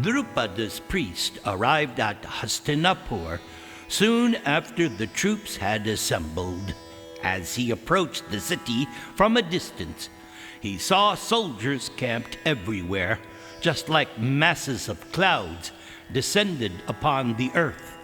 Drupada's priest arrived at Hastinapur soon after the troops had assembled. As he approached the city from a distance, he saw soldiers camped everywhere, just like masses of clouds descended upon the earth.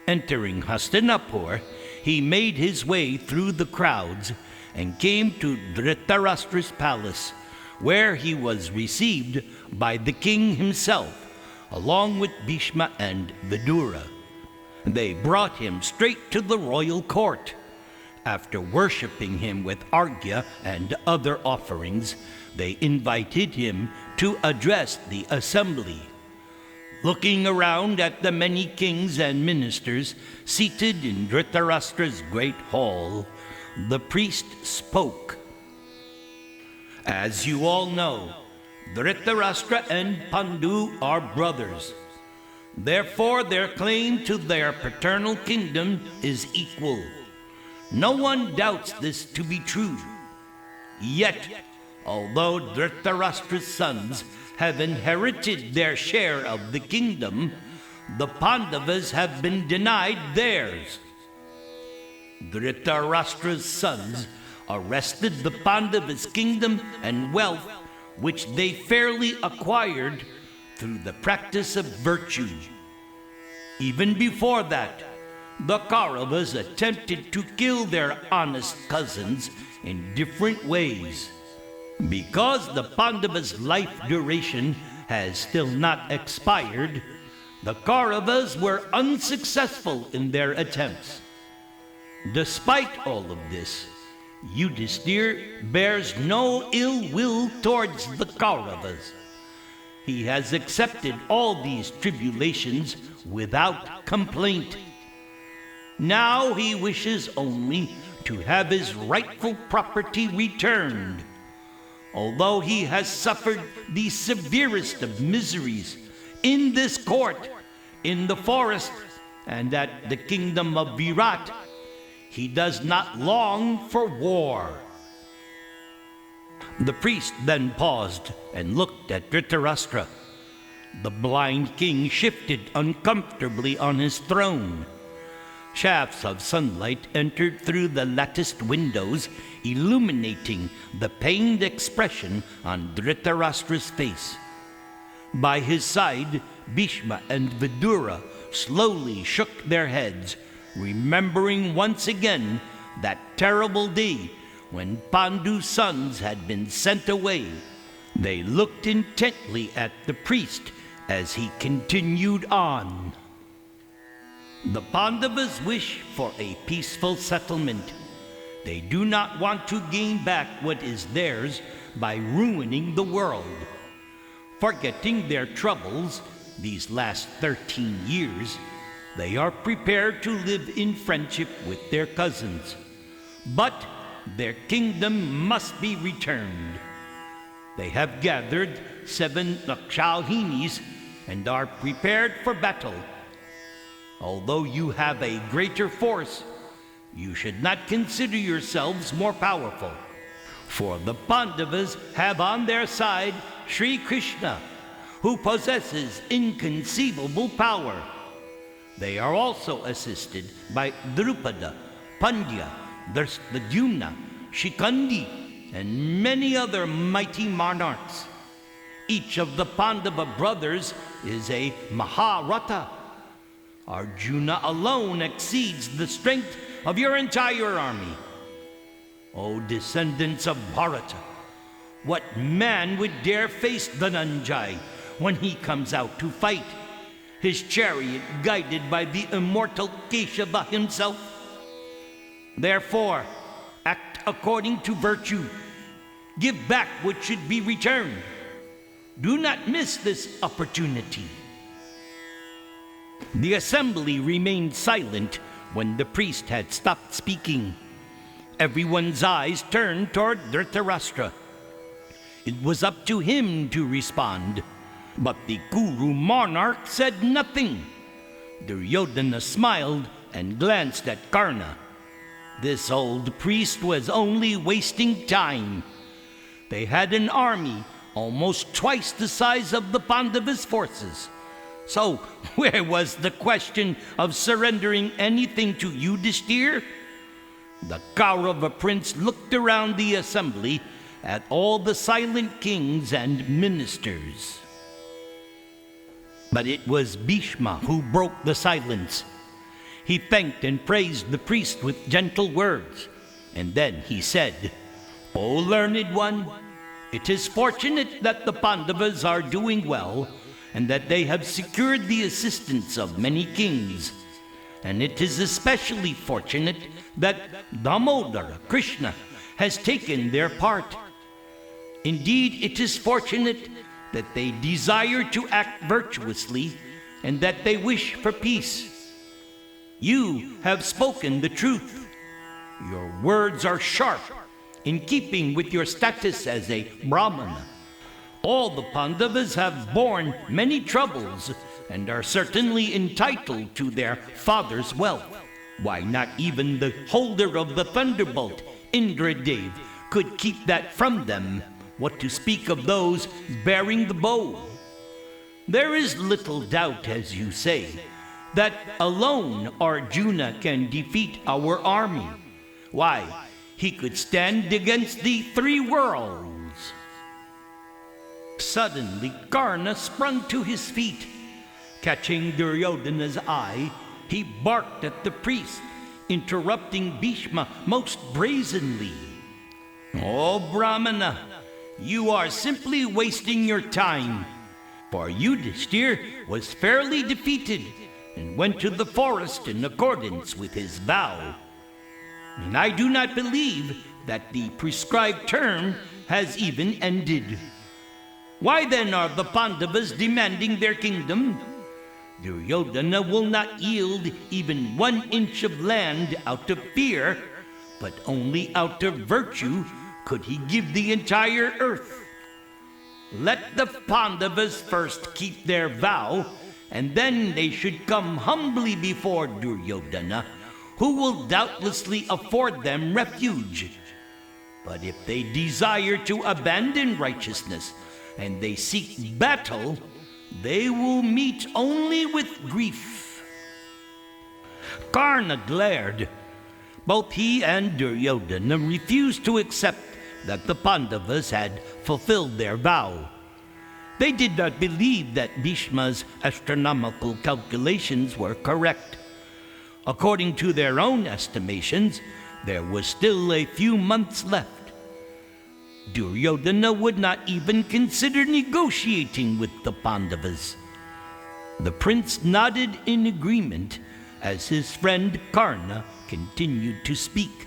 Entering Hastinapur, he made his way through the crowds and came to Dhritarashtra's palace, where he was received by the king himself, along with Bhishma and Vidura. They brought him straight to the royal court. After worshipping him with arghya and other offerings, they invited him to address the assembly. Looking around at the many kings and ministers seated in Dhritarashtra's great hall, the priest spoke. As you all know, Dhritarashtra and Pandu are brothers. Therefore, their claim to their paternal kingdom is equal. No one doubts this to be true. Yet, although Dhritarashtra's sons have inherited their share of the kingdom, the Pandavas have been denied theirs. Dhritarashtra's sons arrested the Pandavas' kingdom and wealth, which they fairly acquired through the practice of virtue. Even before that, the Kauravas attempted to kill their honest cousins in different ways. Because the Pandavas' life duration has still not expired, the Kauravas were unsuccessful in their attempts. Despite all of this, Yudhisthira bears no ill will towards the Kauravas. He has accepted all these tribulations without complaint. Now he wishes only to have his rightful property returned. Although he has suffered the severest of miseries in this court, in the forest, and at the kingdom of Virat, he does not long for war. The priest then paused and looked at Dhritarashtra. The blind king shifted uncomfortably on his throne. Shafts of sunlight entered through the latticed windows, illuminating the pained expression on Dhritarashtra's face. By his side, Bhishma and Vidura slowly shook their heads, remembering once again that terrible day when Pandu's sons had been sent away. They looked intently at the priest as he continued on. The Pandavas wish for a peaceful settlement. They do not want to gain back what is theirs by ruining the world. Forgetting their troubles these last 13 years, they are prepared to live in friendship with their cousins. But their kingdom must be returned. They have gathered 7 Nakshalhinis and are prepared for battle. Although you have a greater force, you should not consider yourselves more powerful. For the Pandavas have on their side Sri Krishna, who possesses inconceivable power. They are also assisted by Drupada, Pandya, Dhristadyumna, Shikandi, and many other mighty monarchs. Each of the Pandava brothers is a Maha-Bharata. Arjuna alone exceeds the strength of your entire army. O descendants of Bharata, what man would dare face Dhananjay when he comes out to fight, his chariot guided by the immortal Keshava himself? Therefore, act according to virtue. Give back what should be returned. Do not miss this opportunity. The assembly remained silent when the priest had stopped speaking. Everyone's eyes turned toward Dhritarashtra. It was up to him to respond, but the Kuru monarch said nothing. Duryodhana smiled and glanced at Karna. This old priest was only wasting time. They had an army almost twice the size of the Pandavas' forces. So, where was the question of surrendering anything to Yudhishthir? The Kaurava prince looked around the assembly at all the silent kings and ministers. But it was Bhishma who broke the silence. He thanked and praised the priest with gentle words, and then he said, "O learned one, it is fortunate that the Pandavas are doing well, and that they have secured the assistance of many kings. And it is especially fortunate that Damodara, Krishna, has taken their part. Indeed, it is fortunate that they desire to act virtuously and that they wish for peace. You have spoken the truth. Your words are sharp, in keeping with your status as a Brahmana. All the Pandavas have borne many troubles and are certainly entitled to their father's wealth. Why, not even the holder of the thunderbolt, Indradev, could keep that from them, what to speak of those bearing the bow. There is little doubt, as you say, that alone Arjuna can defeat our army. Why, he could stand against the three worlds." Suddenly Karna sprung to his feet. Catching Duryodhana's eye, he barked at the priest, interrupting Bhishma most brazenly. "O Brahmana, you are simply wasting your time, for Yudhishthir was fairly defeated and went to the forest in accordance with his vow. And I do not believe that the prescribed term has even ended. Why then are the Pandavas demanding their kingdom? Duryodhana will not yield even 1 inch of land out of fear, but only out of virtue could he give the entire earth. Let the Pandavas first keep their vow, and then they should come humbly before Duryodhana, who will doubtlessly afford them refuge. But if they desire to abandon righteousness, and they seek battle, they will meet only with grief." Karna glared. Both he and Duryodhana refused to accept that the Pandavas had fulfilled their vow. They did not believe that Bhishma's astronomical calculations were correct. According to their own estimations, there was still a few months left. Duryodhana would not even consider negotiating with the Pandavas. The prince nodded in agreement as his friend Karna continued to speak.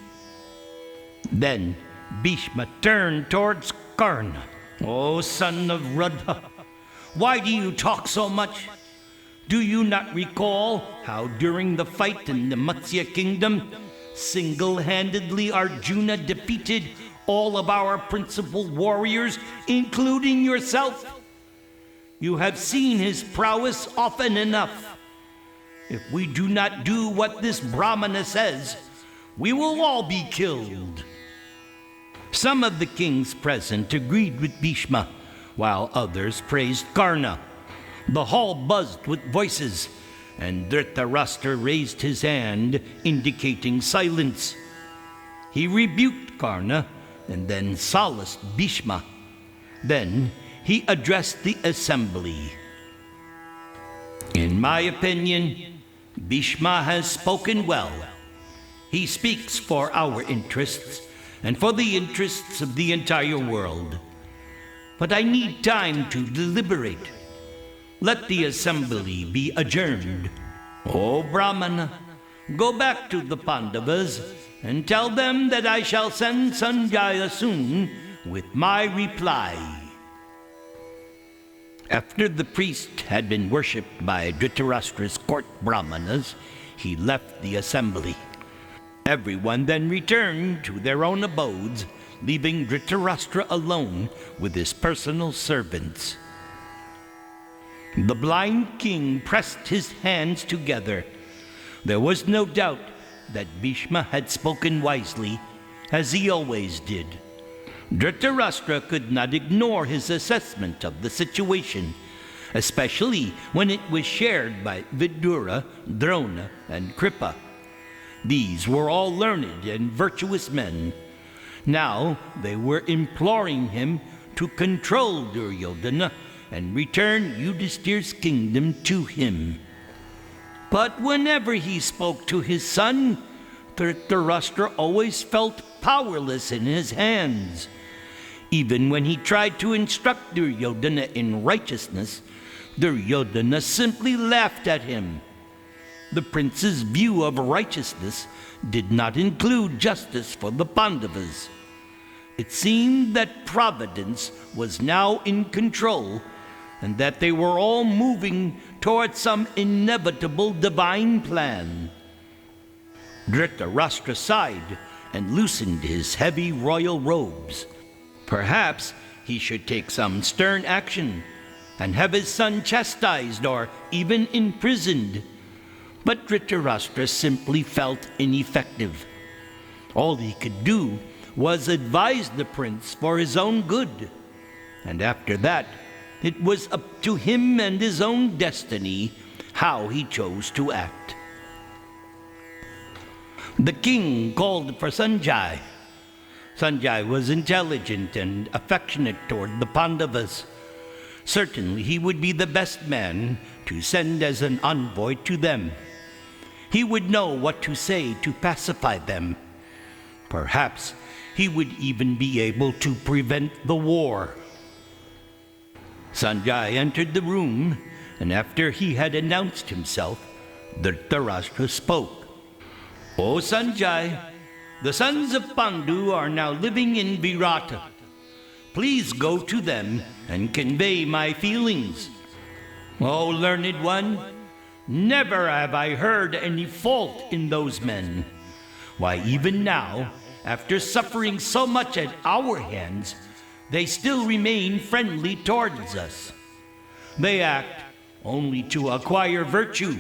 Then Bhishma turned towards Karna. "O son of Rudha, why do you talk so much? Do you not recall how during the fight in the Matsya kingdom, single-handedly Arjuna defeated all of our principal warriors, including yourself? You have seen his prowess often enough. If we do not do what this Brahmana says, we will all be killed." Some of the kings present agreed with Bhishma, while others praised Karna. The hall buzzed with voices, and Dhritarashtra raised his hand, indicating silence. He rebuked Karna, and then solaced Bhishma. Then he addressed the assembly. "In my opinion, Bhishma has spoken well. He speaks for our interests and for the interests of the entire world. But I need time to deliberate. Let the assembly be adjourned. O Brahmana, go back to the Pandavas and tell them that I shall send Sanjaya soon with my reply." After the priest had been worshipped by Dhritarashtra's court Brahmanas, he left the assembly. Everyone then returned to their own abodes, leaving Dhritarashtra alone with his personal servants. The blind king pressed his hands together. There was no doubt that Bhishma had spoken wisely, as he always did. Dhritarashtra could not ignore his assessment of the situation, especially when it was shared by Vidura, Drona, and Kripa. These were all learned and virtuous men. Now they were imploring him to control Duryodhana and return Yudhishthir's kingdom to him. But whenever he spoke to his son, Dhritarashtra always felt powerless in his hands. Even when he tried to instruct Duryodhana in righteousness, Duryodhana simply laughed at him. The prince's view of righteousness did not include justice for the Pandavas. It seemed that Providence was now in control and that they were all moving toward some inevitable divine plan. Dhritarashtra sighed and loosened his heavy royal robes. Perhaps he should take some stern action and have his son chastised or even imprisoned. But Dhritarashtra simply felt ineffective. All he could do was advise the prince for his own good. And after that, it was up to him and his own destiny how he chose to act. The king called for Sanjay. Sanjay was intelligent and affectionate toward the Pandavas. Certainly he would be the best man to send as an envoy to them. He would know what to say to pacify them. Perhaps he would even be able to prevent the war. Sanjay entered the room, and after he had announced himself, Dhritarashtra spoke. "O Sanjay, the sons of Pandu are now living in Virata. Please go to them and convey my feelings. O learned one, never have I heard any fault in those men. Why, even now, after suffering so much at our hands, they still remain friendly towards us. They act only to acquire virtue,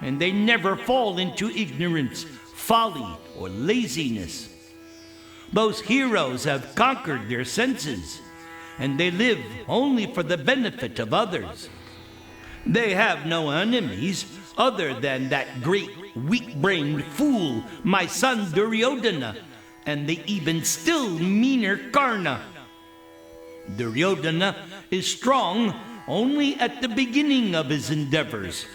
and they never fall into ignorance, folly, or laziness. Those heroes have conquered their senses, and they live only for the benefit of others. They have no enemies other than that great weak-brained fool, my son Duryodhana, and the even still meaner Karna. Duryodhana is strong only at the beginning of his endeavors,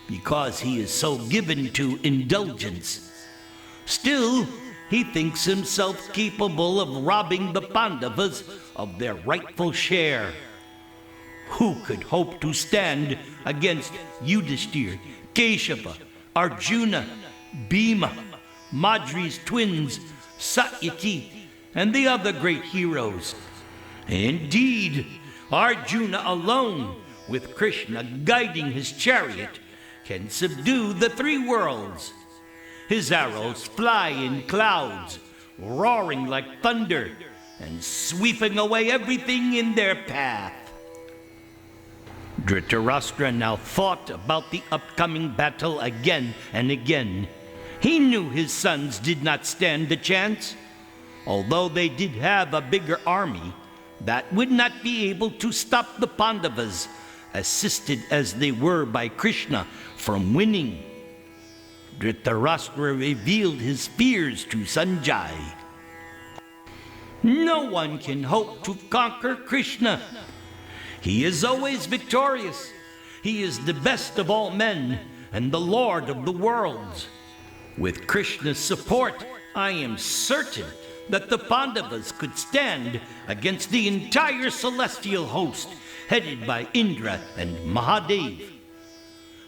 because he is so given to indulgence. Still, he thinks himself capable of robbing the Pandavas of their rightful share. Who could hope to stand against Yudhishthir, Keshava, Arjuna, Bhima, Madri's twins, Satyaki, and the other great heroes? Indeed, Arjuna alone, with Krishna guiding his chariot, can subdue the three worlds. His arrows fly in clouds, roaring like thunder, and sweeping away everything in their path. Dhritarashtra now thought about the upcoming battle again and again. He knew his sons did not stand a chance. Although they did have a bigger army, that would not be able to stop the Pandavas, assisted as they were by Krishna, from winning. Dhritarashtra revealed his fears to Sanjay. No one can hope to conquer Krishna. He is always victorious. He is the best of all men and the Lord of the worlds. With Krishna's support, I am certain that the Pandavas could stand against the entire celestial host headed by Indra and Mahadev.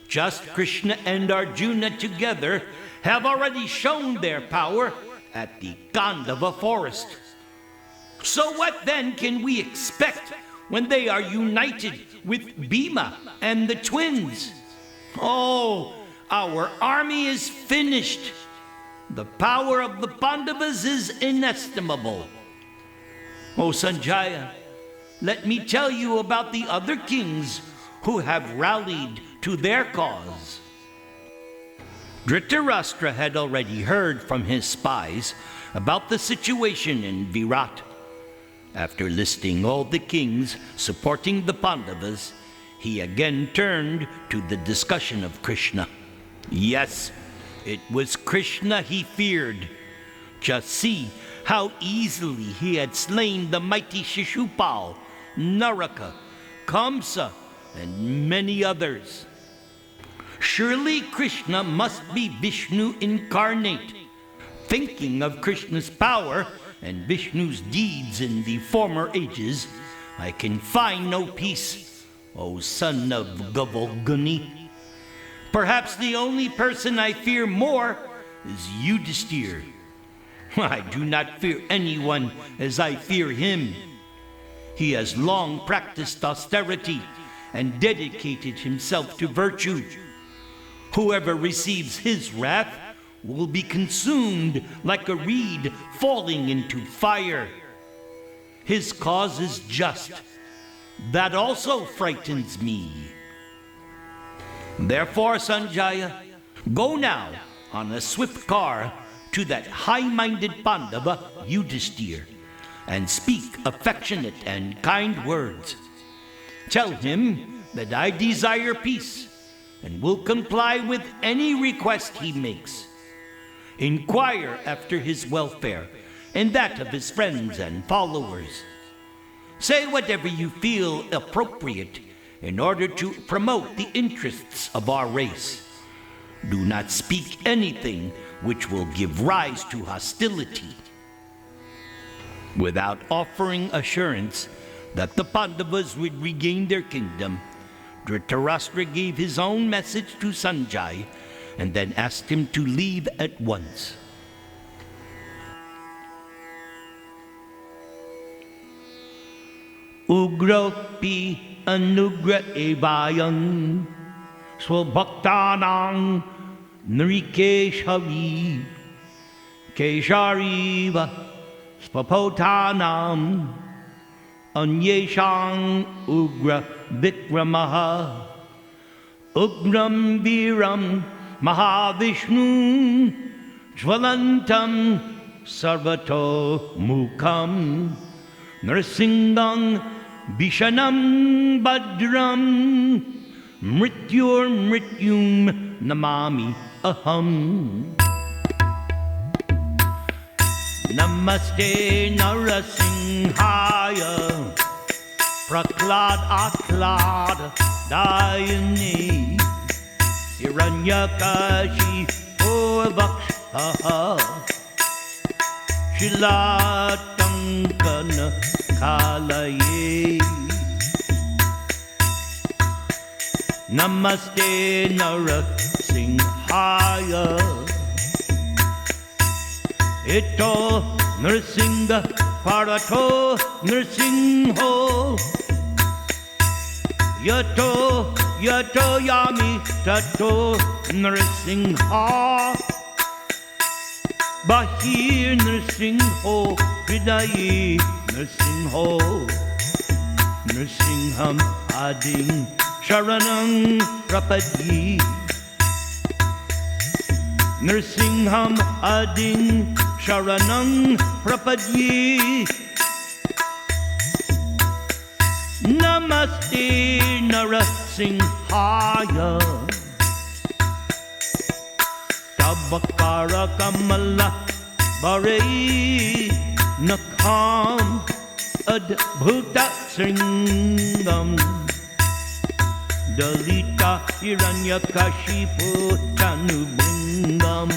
Just Krishna and Arjuna together have already shown their power at the Kandava forest. So what then can we expect when they are united with Bhima and the twins? Oh, our army is finished. The power of the Pandavas is inestimable. O Sanjaya, let me tell you about the other kings who have rallied to their cause. Dhritarashtra had already heard from his spies about the situation in Virat. After listing all the kings supporting the Pandavas, he again turned to the discussion of Krishna. Yes, it was Krishna he feared. Just see how easily he had slain the mighty Shishupal, Naraka, Kamsa, and many others. Surely Krishna must be Vishnu incarnate. Thinking of Krishna's power and Vishnu's deeds in the former ages, I can find no peace, O son of Gavalguni. Perhaps the only person I fear more is Yudhisthira. I do not fear anyone as I fear him. He has long practiced austerity and dedicated himself to virtue. Whoever receives his wrath will be consumed like a reed falling into fire. His cause is just. That also frightens me. Therefore, Sanjaya, go now on a swift car to that high-minded Pandava, Yudhisthira, and speak affectionate and kind words. Tell him that I desire peace and will comply with any request he makes. Inquire after his welfare and that of his friends and followers. Say whatever you feel appropriate in order to promote the interests of our race. Do not speak anything which will give rise to hostility. Without offering assurance that the Pandavas would regain their kingdom, Dhritarashtra gave his own message to Sanjaya and then asked him to leave at once. Ugrapi anugra evayam swabhaktanam nrikeshari keshariva spapotanam anyeshang ugra vikramaha ugram viram Mahavishnu jvalantam sarvato mukham nrsingang vishanam badram mrityur mrityum namami aham. Namaste Narasimhaya Praklad Aklad Dayani Hiranyakashi Vaksha Shilatankana Kalaye. Namaste Narasimhaya Ito Nrsinga Parato Nrsingho Yato Yami Tato Nrsingha Bahir Nrsingho Hridayi Nrsingho Nrsingham Ading Sharanang Prapadyi Nrsingham Ading Sharanang Prapadyi. Namaste Narasimhaya Tabakara Kamala Bare Nakham Adbhuta Sringam Dalita Hiranyakashipu Tanubringam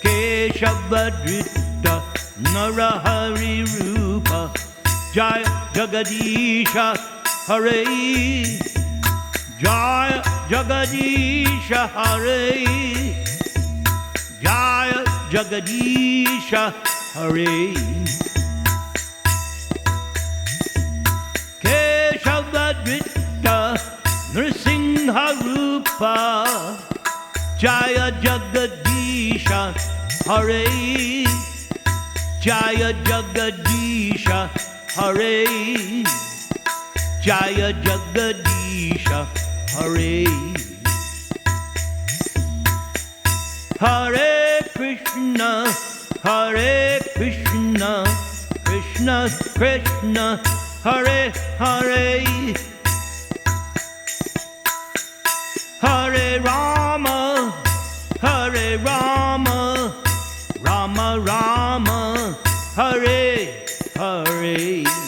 Keshavadrita Narahari Rupa Jaya Jagadisha Hare Jaya Jagadisha Hare Jaya Jagadisha Hare. Keshavadrita Nrsimha Rupa Jaya Jagadisha Hare Jaya Jagadisha Hare Jaya Jagadisha Hare. Hare Krishna Hare Krishna, Krishna, Krishna, Hare Hare, Hare Rama, Hare Rama, Rama Rama, Hare Hare.